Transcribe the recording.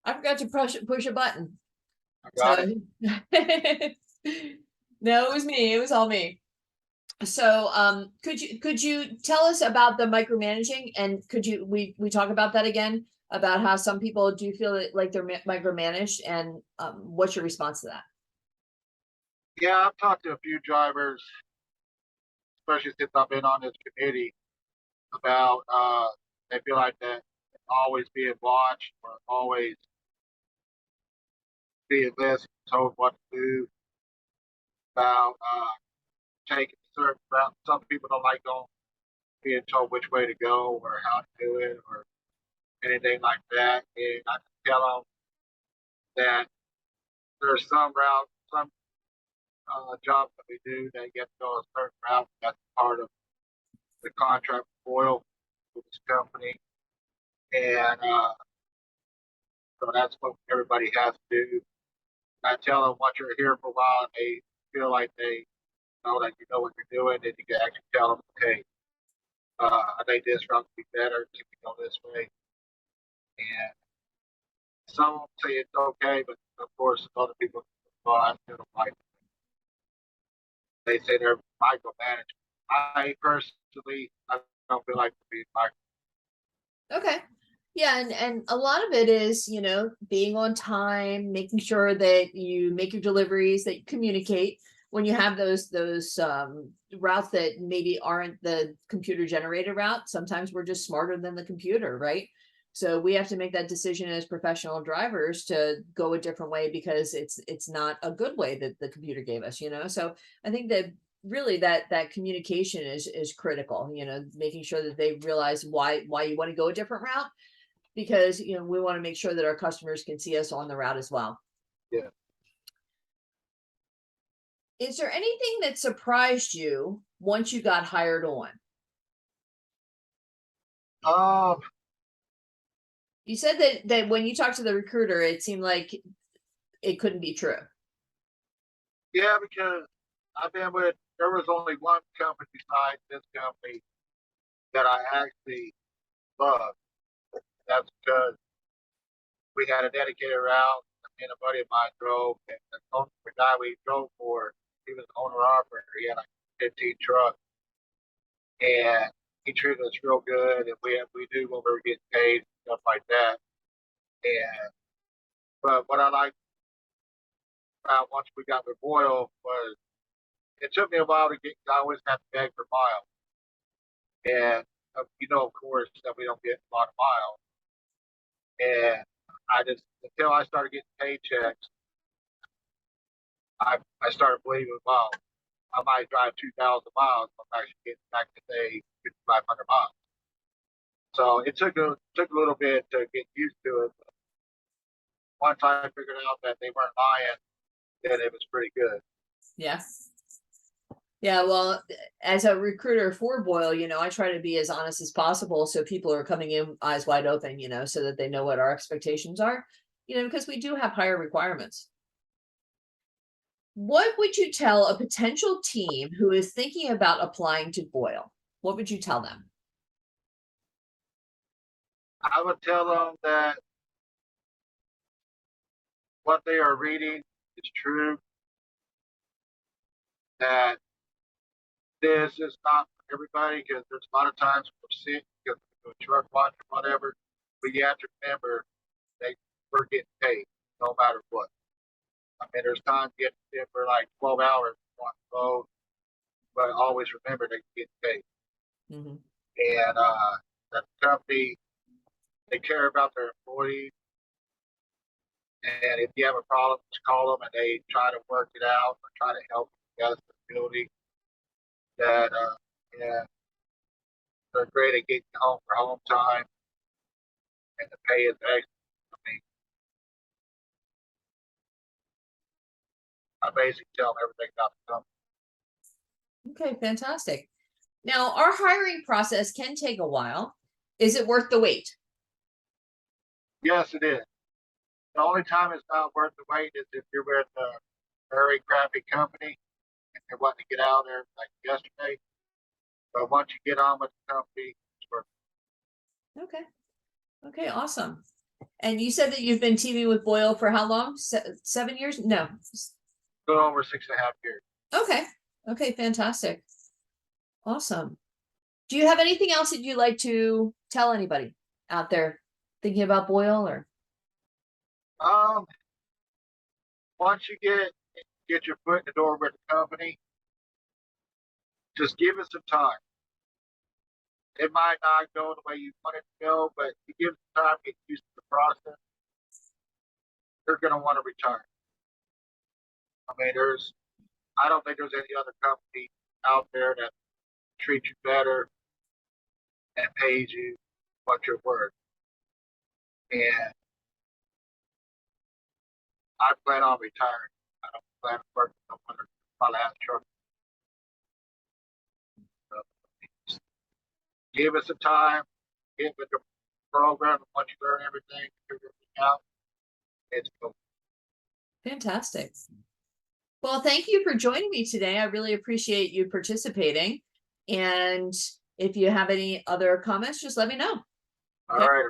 I forgot to push a button. I got it. So no, it was me. It was all me. So could you tell us about the micromanaging, and could you we talk about that again, about how some people do feel like they're micromanaged, and what's your response to that? Yeah, I've talked to a few drivers, especially since I've been on this committee, about they feel like that always being watched or always being listened, told what to do, about taking certain routes. Some people don't like going being told which way to go or how to do it or anything like that. And I can tell them that there's some routes, some jobs that we do that you have to go a certain route. That's part of the contract with oil with this company. And so that's what everybody has to do. I tell them once you're here for a while and they feel like they know that you know what you're doing, then you can actually tell them, okay, I think this route would be better. Can we go this way? And some say it's okay, but of course, other people, well, I still don't like it. They say they're micromanaging. I personally, I don't feel like being micromanaged. Okay. Yeah, and a lot of it is, being on time, making sure that you make your deliveries, that you communicate when you have those routes that maybe aren't the computer generated route. Sometimes we're just smarter than the computer, right? So we have to make that decision as professional drivers to go a different way because it's not a good way that the computer gave us. So I think that really that communication is critical, making sure that they realize why you want to go a different route, because we want to make sure that our customers can see us on the route as well. Yeah. Is there anything that surprised you once you got hired on? Um, You said that when you talked to the recruiter, it seemed like it couldn't be true. yeah, because there was only one company besides this company that I actually loved. That's because we had a dedicated route. Me and a buddy of mine drove, and the guy we drove for, he was the owner operator. He had like 15 trucks, and he treated us real good, and we knew when we were getting paid, stuff like that. And but what I liked about once we got with Boyle was it took me a while to get. I always have to beg for miles, and of course, that we don't get a lot of miles. And I just until I started getting paychecks, I started believing, wow, I might drive 2,000 miles. I'm actually getting back to say 5,500 miles. So it took a little bit to get used to it. But once I figured out that they weren't lying, then it was pretty good. Yeah. Yeah, well, as a recruiter for Boyle, I try to be as honest as possible so people are coming in eyes wide open, so that they know what our expectations are, because we do have higher requirements. What would you tell a potential team who is thinking about applying to Boyle? What would you tell them? I would tell them that what they are reading is true. That this is not for everybody because there's a lot of times we're sick because of a truck watch or whatever. But you have to remember that we're getting paid no matter what. I mean, there's times you get to sit for like 12 hours on the road, but always remember that you get paid. Mm-hmm. And that company, they care about their employees. And if you have a problem, just call them and they try to work it out or try to help you guys the ability that, yeah, they're great at getting home for home time and the pay is excellent. I mean, I basically tell them everything about the company. Okay, fantastic. Now, our hiring process can take a while. Is it worth the wait? Yes, it is. The only time it's not worth the wait is if you're with a very crappy company and you're wanting to get out there like yesterday. But once you get on with the company, it's worth Okay. Okay, awesome. And you said that you've been teaming with Boyle for how long? 7 years? No. A little over 6.5 years. Okay. Okay, fantastic. Awesome. Do you have anything else that you'd like to tell anybody out there thinking about Boyle or? Once you get your foot in the door with the company, just give it some time. It might not go the way you want it to go, but you give it some time to get used to the process, they're going to want to return. I mean, I don't think there's any other company out there that treats you better and pays you what you're worth. And I plan on retiring. I don't plan on working no more. My last truck. So, give it some time. Get with the program, and once you learn everything, figure everything out, it's cool. Fantastic. Well, thank you for joining me today. I really appreciate you participating. And if you have any other comments, just let me know. All right.